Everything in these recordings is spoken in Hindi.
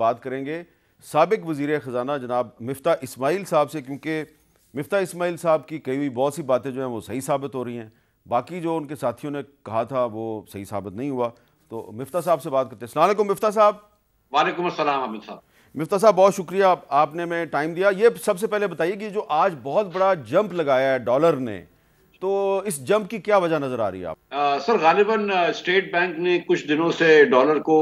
बात करेंगे साबिक वज़ीर ख़जाना जनाब मिफ्ता इस्माइल साहब से, क्योंकि मिफ्ता इस्माइल साहब की कई हुई बहुत सी बातें जो हैं वो सही साबित हो रही हैं, बाकी जो उनके साथियों ने कहा था वो सही साबित नहीं हुआ। तो मिफ्ता साहब से बात करते हैं। अस्सलाम वालेकुम मिफ्ता साहब। वालेकुम अस्सलाम अमित साहब। मिफ्ता साहब बहुत शुक्रिया आपने में टाइम दिया। ये सबसे पहले बताइए कि जो आज बहुत बड़ा जंप लगाया है डॉलर ने, तो इस जंप की क्या वजह नज़र आ रही है आप? सर गालिबन स्टेट बैंक ने कुछ दिनों से डॉलर को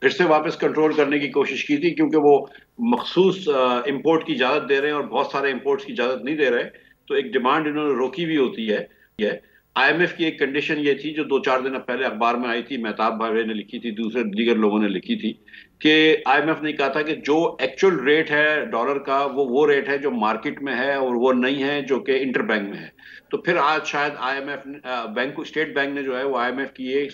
फिर से वापस कंट्रोल करने की कोशिश की थी, क्योंकि वो मखसूस इंपोर्ट की इजाज़त दे रहे हैं और बहुत सारे इंपोर्ट्स की इजाज़त नहीं दे रहे। तो एक डिमांड इन्होंने रोकी भी होती है। आईएमएफ की एक कंडीशन ये थी जो 2-4 दिन पहले अखबार में आई थी, मेहताब भाई ने लिखी थी, दूसरे दीगर लोगों ने लिखी थी कि आईएमएफ ने कहा था कि जो एक्चुअल रेट है डॉलर का वो रेट है जो मार्केट में है और वो नहीं है जो कि इंटरबैंक में है। तो फिर आज शायद आईएमएफ बैंक स्टेट बैंक ने जो है वो आईएमएफ की ये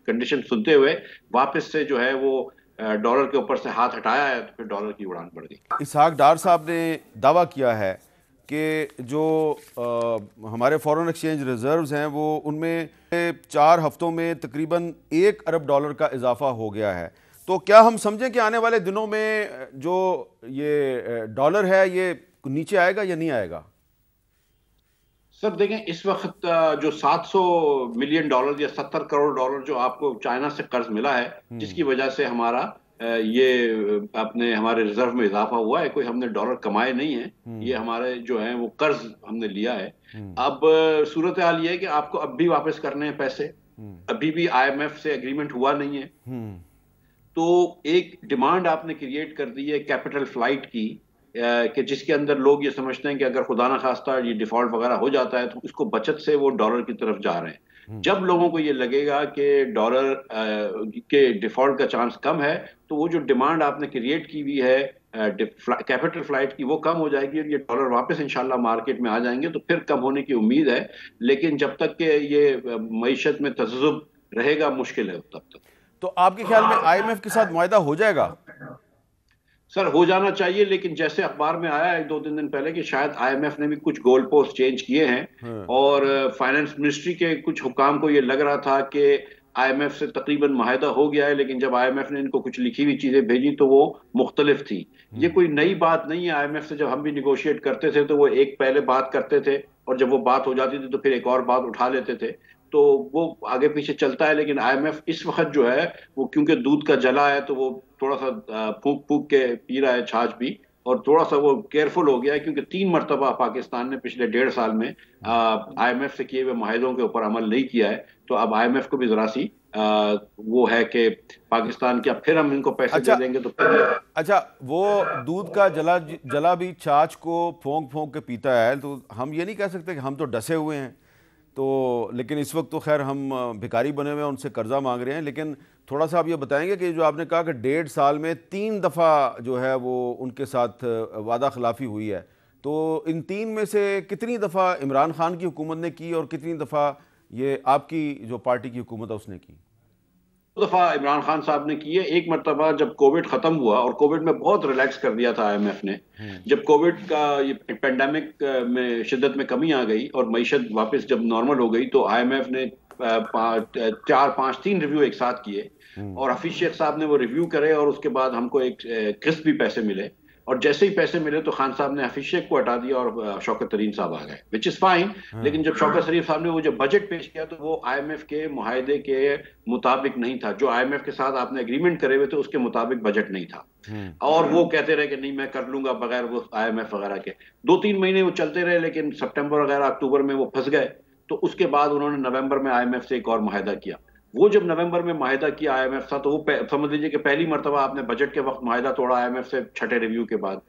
कंडीशन सुनते हुए वापस से जो है वो डॉलर के ऊपर से हाथ हटाया है, तो फिर डॉलर की उड़ान बढ़ गई। इसहाक डार साहब ने दावा किया है कि जो हमारे फॉरेन एक्सचेंज रिजर्व्स हैं वो उनमें 4 हफ्तों में तकरीबन $1 अरब का इजाफा हो गया है। तो क्या हम समझें कि आने वाले दिनों में जो ये डॉलर है ये नीचे आएगा या नहीं आएगा? सर देखें, इस वक्त जो $700 मिलियन या $70 करोड़ जो आपको चाइना से कर्ज मिला है, जिसकी वजह से हमारा ये अपने हमारे रिजर्व में इजाफा हुआ है, कोई हमने डॉलर कमाए नहीं है, ये हमारे जो है वो कर्ज हमने लिया है। अब सूरत हाल ये है कि आपको अब भी वापस करने हैं पैसे, अभी भी आईएमएफ से एग्रीमेंट हुआ नहीं है। तो एक डिमांड आपने क्रिएट कर दी है कैपिटल फ्लाइट की, कि जिसके अंदर लोग ये समझते हैं कि अगर खुदा ना खास्ता ये डिफॉल्ट वगैरह हो जाता है तो उसको बचत से वो डॉलर की तरफ जा रहे हैं। जब लोगों को ये लगेगा कि डॉलर के डिफॉल्ट का चांस कम है, तो वो जो डिमांड आपने क्रिएट की हुई है कैपिटल फ्लाइट की, वो कम हो जाएगी और ये डॉलर वापस इंशाल्लाह मार्केट में आ जाएंगे, तो फिर कम होने की उम्मीद है। लेकिन जब तक के ये मईशत में तज़ब्ज़ुब रहेगा, मुश्किल है तब तक। तो आपके ख्याल में आईएमएफ के साथ मुआहदा हो जाएगा? सर हो जाना चाहिए, लेकिन जैसे अखबार में आया है 2-3 दिन पहले कि शायद आईएमएफ ने भी कुछ गोल पोस्ट चेंज किए हैं और फाइनेंस मिनिस्ट्री के कुछ हुकाम को ये लग रहा था कि आईएमएफ से तकरीबन माहिदा हो गया है, लेकिन जब आईएमएफ ने इनको कुछ लिखी हुई चीजें भेजी तो वो मुख्तलिफ थी। ये कोई नई बात नहीं है। आईएमएफ से जब हम भी निगोशिएट करते थे तो वो एक पहले बात करते थे और जब वो बात हो जाती थी तो फिर एक और बात उठा लेते थे, तो वो आगे पीछे चलता है। लेकिन आईएमएफ इस वक्त जो है वो क्योंकि दूध का जला है तो वो थोड़ा सा फूक फूक के पी रहा है छाछ भी, और थोड़ा सा वो केयरफुल हो गया है, क्योंकि 3 मरतबा पाकिस्तान ने पिछले 1.5 साल में आईएमएफ से किए हुए माहिदों के ऊपर अमल नहीं किया है। तो अब आईएमएफ को भी जरा सी वो है कि पाकिस्तान की अब फिर हम इनको पैसे दे देंगे तो फिर। अच्छा, वो दूध का जला भी छाछ को फोंक फोंक के पीता है, तो हम ये नहीं कह सकते कि हम तो डसे हुए हैं। तो लेकिन इस वक्त तो खैर हम भिखारी बने हुए हैं, उनसे कर्जा मांग रहे हैं। लेकिन थोड़ा सा आप ये बताएंगे कि जो आपने कहा कि 1.5 साल में 3 दफ़ा जो है वो उनके साथ वादा खिलाफी हुई है, तो इन 3 में से कितनी दफ़ा इमरान खान की हुकूमत ने की और कितनी दफ़ा ये आपकी जो पार्टी की हुकूमत है उसने की? 2 दफा इमरान खान साहब ने की है। एक मरतबा जब कोविड खत्म हुआ, और कोविड में बहुत रिलैक्स कर दिया था आईएमएफ ने, जब कोविड का ये पेंडेमिक में शिद्दत में कमी आ गई और मईशत वापस जब नॉर्मल हो गई, तो आईएमएफ ने 3 रिव्यू एक साथ किए और हफीज शेख साहब ने वो रिव्यू करे और उसके बाद हमको एक किस्त भी पैसे मिले। और जैसे ही पैसे मिले तो खान साहब ने हफीज शेख को हटा दिया और शौकत तरीन साहब आ गए, विच इज फाइन। लेकिन जब शौकत तरीन साहब ने वो जो बजट पेश किया तो वो आईएमएफ के मुआहदे के मुताबिक नहीं था। जो आईएमएफ के साथ आपने एग्रीमेंट करे हुए थे उसके मुताबिक बजट नहीं था, और वो कहते रहे कि नहीं मैं कर लूंगा बगैर वो आईएमएफ वगैरह के। 2-3 महीने वो चलते रहे, लेकिन सितंबर वगैरह अक्टूबर में वो फंस गए। तो उसके बाद उन्होंने नवंबर में आईएमएफ से एक और मुआहदा किया। वो जब नवंबर में मुआहदा किया आईएमएफ था, तो वो समझ लीजिए कि पहली मरतबा आपने बजट के वक्त मुआहदा तोड़ा आईएमएफ से, छठे रिव्यू के बाद।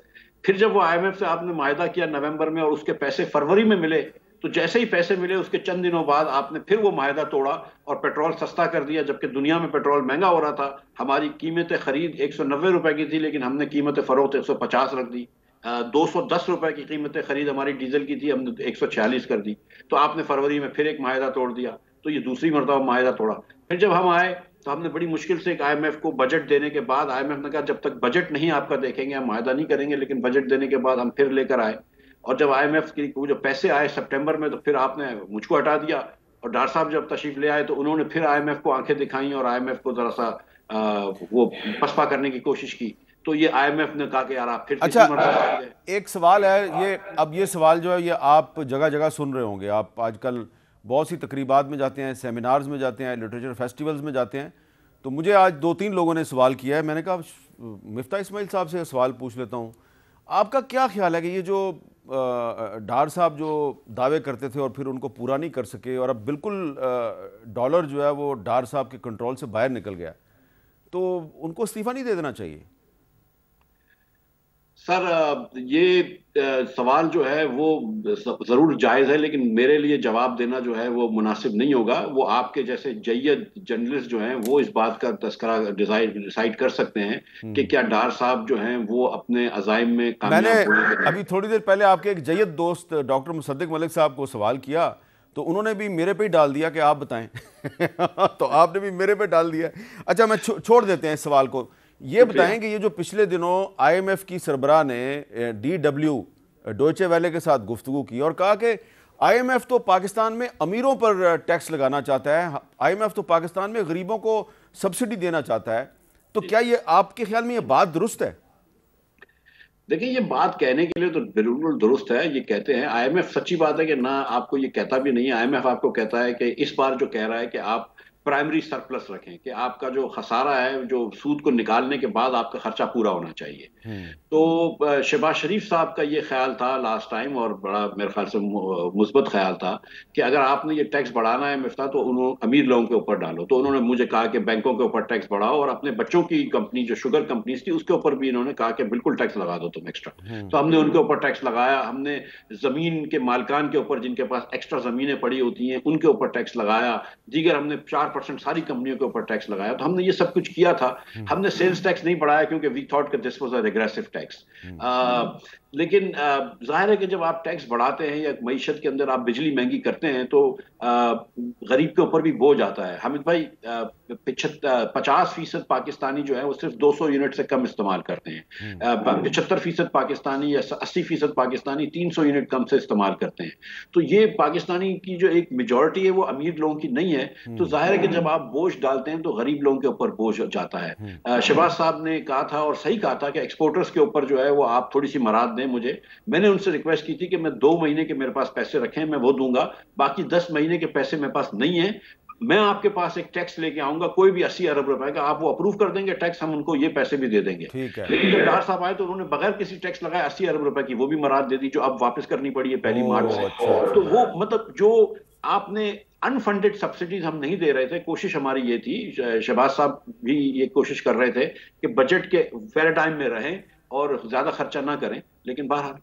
फिर जब वो आईएमएफ से आपने मुआहदा किया नवंबर में और उसके पैसे फरवरी में मिले, तो जैसे ही पैसे मिले उसके चंद दिनों बाद आपने फिर वो मुआहदा तोड़ा और पेट्रोल सस्ता कर दिया, जबकि दुनिया में पेट्रोल महंगा हो रहा था। हमारी कीमत खरीद 190 रुपए की थी, लेकिन हमने कीमत फरोख्त 150 रख दी। 210 रुपए की कीमत खरीद हमारी डीजल की थी, हमने 146 कर दी। तो आपने फरवरी में फिर एक मुआहदा तोड़ दिया, तो ये दूसरी मरतबा मुआहदा तोड़ा। फिर जब हम आए तो हमने बड़ी मुश्किल से एक आईएमएफ को बजट देने के बाद, आईएमएफ ने कहा जब तक बजट नहीं आपका देखेंगे हम मुआहदा नहीं करेंगे, लेकिन बजट देने के बाद हम फिर लेकर आए। और जब आईएमएफ की वो जो पैसे आए सितंबर में, तो फिर आपने मुझको हटा दिया और डार साहब जब तशरीफ ले आए तो उन्होंने फिर आईएमएफ को आंखें दिखाई और आईएमएफ को जरा सा वो पसपा करने की कोशिश की, तो ये IMF ने कहा कि यार आप फिर अच्छा, तीसरी मरतबा आ गए। एक सवाल है, ये सवाल जो है ये आप जगह जगह सुन रहे होंगे, आप आजकल बहुत सी तकरीबात में जाते हैं, सेमिनार्स में जाते हैं, लिटरेचर फेस्टिवल्स में जाते हैं, तो मुझे आज 2-3 लोगों ने सवाल किया है। मैंने कहा मिफ्ता इस्माइल साहब से सवाल पूछ लेता हूँ, आपका क्या ख्याल है कि ये जो डार साहब जो दावे करते थे और फिर उनको पूरा नहीं कर सके और अब बिल्कुल डॉलर जो है वो डार साहब के कंट्रोल से बाहर निकल गया, तो उनको इस्तीफ़ा नहीं दे देना चाहिए? सर, ये सवाल जो है वो जरूर जायज है, लेकिन मेरे लिए जवाब देना जो है वो मुनासिब नहीं होगा। वो आपके जैसे जय्यद जर्नलिस्ट जो हैं वो इस बात का तस्करा डिसाइड कर सकते हैं कि क्या डार साहब जो हैं वो अपने अजाइम में मैंने कामयाब होने के। अभी थोड़ी देर पहले आपके एक जय्यद दोस्त डॉक्टर मुसद्दिक मलिक साहब को सवाल किया, तो उन्होंने भी मेरे पे ही डाल दिया कि आप बताएं। तो आपने भी मेरे पे डाल दिया। अच्छा, मैं छोड़ देते हैं इस सवाल को। ये बताएं कि ये जो पिछले दिनों IMF की सरबराह ने DW डोइचे वेले के साथ गुफ्तगू की और कहा कि IMF तो पाकिस्तान में अमीरों पर टैक्स लगाना चाहता है, IMF तो पाकिस्तान में गरीबों को सब्सिडी देना चाहता है, तो क्या ये आपके ख्याल में ये बात दुरुस्त है? देखिए, ये बात कहने के लिए तो बिल्कुल दुरुस्त है। ये कहते हैं IMF, सच्ची बात है कि ना आपको ये कहता भी नहीं है। IMF आपको कहता है कि इस बार जो कह रहा है कि आप प्राइमरी सरप्लस रखें, कि आपका जो खसारा है, जो सूद को निकालने के बाद आपका खर्चा पूरा होना चाहिए। तो शहबाज शरीफ साहब का ये ख्याल था लास्ट टाइम, और बड़ा मेरे ख्याल से मुस्बत ख्याल था कि अगर आपने ये टैक्स बढ़ाना है मिफ्ता, तो उन्होंने अमीर लोगों के ऊपर डालो। तो उन्होंने मुझे कहा कि बैंकों के ऊपर टैक्स बढ़ाओ, और अपने बच्चों की कंपनी जो शुगर कंपनीज थी उसके ऊपर भी इन्होंने कहा कि बिल्कुल टैक्स लगा दो तुम एक्स्ट्रा। तो हमने उनके ऊपर टैक्स लगाया। हमने जमीन के मालिकान के ऊपर, जिनके पास एक्स्ट्रा जमीनें पड़ी होती हैं, उनके ऊपर टैक्स लगाया। दीगर हमने 4% सारी कंपनियों के ऊपर टैक्स लगाया। तो हमने ये सब कुछ किया था। हमने सेल्स टैक्स नहीं बढ़ाया क्योंकि वी थॉट कि this was a regressive tax. लेकिन जाहिर है कि जब आप टैक्स बढ़ाते हैं या मईशत के अंदर आप बिजली महंगी करते हैं, तो गरीब के ऊपर भी बोझ आता है। हामिद भाई, 50% पाकिस्तानी जो है वो सिर्फ 200 यूनिट से कम इस्तेमाल करते हैं। 75% पाकिस्तानी या 80% पाकिस्तानी 300 यूनिट कम से इस्तेमाल करते हैं। तो ये पाकिस्तानी की जो एक मेजॉरिटी है वो अमीर लोगों की नहीं है। तो जाहिर है कि जब आप बोझ डालते हैं तो गरीब लोगों के ऊपर बोझ जाता है। शहबाज साहब ने कहा था, और सही कहा था, कि एक्सपोर्टर्स के ऊपर जो है वो आप थोड़ी सी मराद दें मुझे। मैंने उनसे रिक्वेस्ट की थी कि मैं 2 महीने के मेरे पास पैसे रखें, मैं वो दूंगा, बाकी 10 महीने के पैसे मेरे पास नहीं है। मैं आपके पास एक टैक्स लेके आऊंगा, कोई भी 80 अरब रुपए का, आप वो अप्रूव कर देंगे टैक्स, हम उनको ये पैसे भी दे देंगे। ठीक है। लेकिन जब डार साहब आए तो उन्होंने बगैर किसी टैक्स लगाए 80 अरब रुपए की वो भी मराद दे दी, जो अब वापस करनी पड़ी है 1 मार्च से। अच्छा। तो वो मतलब जो आपने अनफंडेड सब्सिडीज हम नहीं दे रहे थे। कोशिश हमारी ये थी, शहबाज साहब भी ये कोशिश कर रहे थे कि बजट के पैराडाइम में रहें और ज्यादा खर्चा ना करें, लेकिन बहरहाल